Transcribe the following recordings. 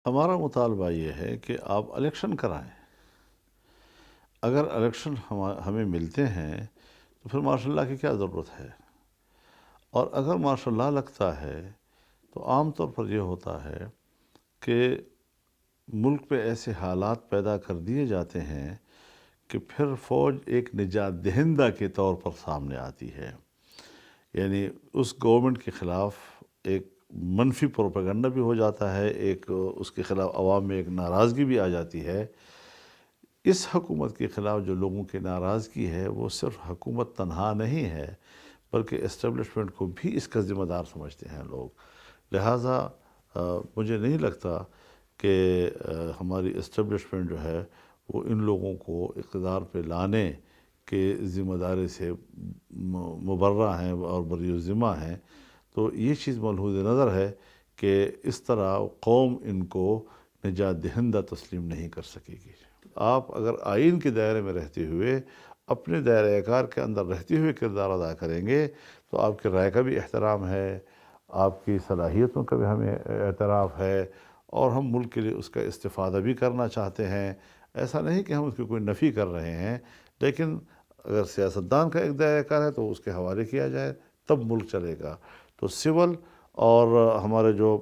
ہمارا مطالبہ یہ ہے کہ آپ الیکشن کرائیں۔ اگر الیکشن ہمیں ملتے ہیں تو پھر مارشاء اللہ کی کیا ضرورت ہے؟ اور اگر مارشاء اللہ لگتا ہے تو عام طور پر یہ ہوتا ہے کہ ملک پہ ایسے حالات پیدا کر دیے جاتے ہیں کہ پھر فوج ایک نجات دہندہ کے طور پر سامنے آتی ہے، یعنی اس گورنمنٹ کے خلاف ایک منفی پروپیگنڈا بھی ہو جاتا ہے، ایک اس کے خلاف عوام میں ایک ناراضگی بھی آ جاتی ہے۔ اس حکومت کے خلاف جو لوگوں کی ناراضگی ہے وہ صرف حکومت تنہا نہیں ہے بلکہ اسٹیبلشمنٹ کو بھی اس کا ذمہ دار سمجھتے ہیں لوگ۔ لہٰذا مجھے نہیں لگتا کہ ہماری اسٹیبلشمنٹ جو ہے وہ ان لوگوں کو اقتدار پہ لانے کے ذمہ داری سے مبرہ ہیں اور بری الذمہ ہیں۔ تو یہ چیز ملحوظ نظر ہے کہ اس طرح قوم ان کو نجات دہندہ تسلیم نہیں کر سکے گی۔ آپ اگر آئین کے دائرے میں رہتے ہوئے اپنے دائرہ کار کے اندر رہتے ہوئے کردار ادا کریں گے تو آپ کی رائے کا بھی احترام ہے، آپ کی صلاحیتوں کا بھی ہمیں اعتراف ہے، اور ہم ملک کے لیے اس کا استفادہ بھی کرنا چاہتے ہیں۔ ایسا نہیں کہ ہم اس کی کوئی نفی کر رہے ہیں، لیکن اگر سیاستدان کا ایک دائرہ کار ہے تو اس کے حوالے کیا جائے تب ملک چلے گا۔ تو سول اور ہمارے جو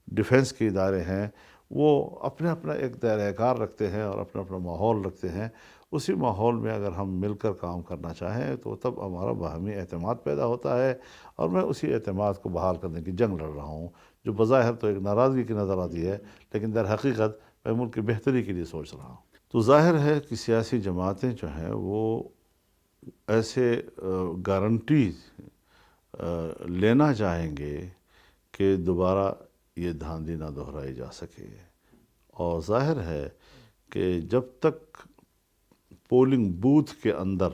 ڈیفنس کے ادارے ہیں وہ اپنا اپنا ایک دائرہ کار رکھتے ہیں اور اپنا اپنا ماحول رکھتے ہیں۔ اسی ماحول میں اگر ہم مل کر کام کرنا چاہیں تو تب ہمارا باہمی اعتماد پیدا ہوتا ہے، اور میں اسی اعتماد کو بحال کرنے کی جنگ لڑ رہا ہوں جو بظاہر تو ایک ناراضگی کی نظر آتی ہے، لیکن در حقیقت میں ملک کی بہتری کے لیے سوچ رہا ہوں۔ تو ظاہر ہے کہ سیاسی جماعتیں جو ہیں وہ ایسے گارنٹیز لینا چاہیں گے کہ دوبارہ یہ دھاندلی نہ دہرائی جا سکے، اور ظاہر ہے کہ جب تک پولنگ بوتھ کے اندر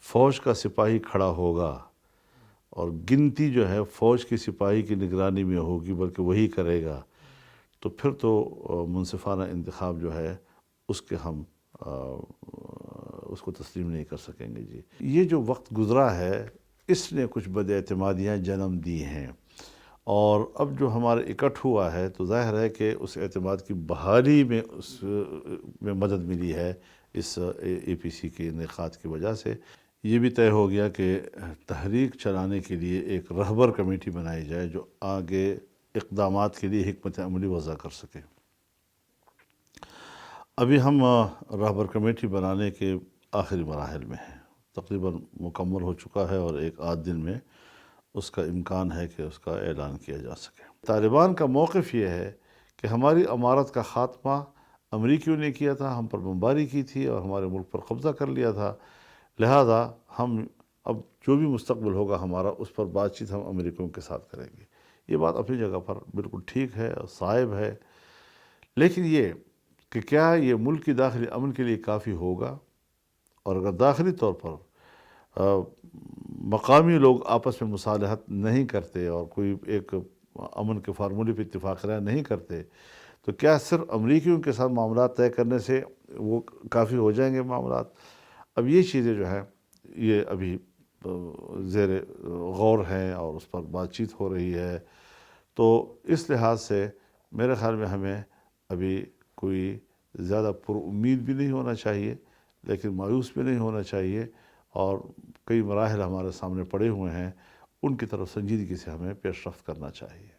فوج کا سپاہی کھڑا ہوگا اور گنتی جو ہے فوج کی سپاہی کی نگرانی میں ہوگی بلکہ وہی کرے گا، تو پھر تو منصفانہ انتخاب جو ہے اس کے ہم اس کو تسلیم نہیں کر سکیں گے۔ جی، یہ جو وقت گزرا ہے اس نے کچھ بد اعتمادیاں جنم دی ہیں، اور اب جو ہمارے اکٹھ ہوا ہے تو ظاہر ہے کہ اس اعتماد کی بحالی میں میں مدد ملی ہے اس اے پی سی کے انعقاد کی وجہ سے۔ یہ بھی طے ہو گیا کہ تحریک چلانے کے لیے ایک رہبر کمیٹی بنائی جائے جو آگے اقدامات کے لیے حکمت عملی وضع کر سکے۔ ابھی ہم رہبر کمیٹی بنانے کے آخری مراحل میں ہیں، تقریباً مکمل ہو چکا ہے، اور ایک آدھ دن میں اس کا امکان ہے کہ اس کا اعلان کیا جا سکے۔ طالبان کا موقف یہ ہے کہ ہماری امارت کا خاتمہ امریکیوں نے کیا تھا، ہم پر بمباری کی تھی اور ہمارے ملک پر قبضہ کر لیا تھا، لہذا ہم اب جو بھی مستقبل ہوگا ہمارا اس پر بات چیت ہم امریکیوں کے ساتھ کریں گے۔ یہ بات اپنی جگہ پر بالکل ٹھیک ہے اور صائب ہے، لیکن یہ کہ کیا یہ ملک کی داخلی امن کے لیے کافی ہوگا؟ اور اگر داخلی طور پر مقامی لوگ آپس میں مصالحت نہیں کرتے اور کوئی ایک امن کے فارمولے پہ اتفاق رائے نہیں کرتے تو کیا صرف امریکیوں کے ساتھ معاملات طے کرنے سے وہ کافی ہو جائیں گے معاملات؟ اب یہ چیزیں جو ہیں یہ ابھی زیر غور ہیں اور اس پر بات چیت ہو رہی ہے، تو اس لحاظ سے میرے خیال میں ہمیں ابھی کوئی زیادہ پر امید بھی نہیں ہونا چاہیے لیکن مایوس بھی نہیں ہونا چاہیے، اور کئی مراحل ہمارے سامنے پڑے ہوئے ہیں، ان کی طرف سنجیدگی سے ہمیں پیش رفت کرنا چاہیے۔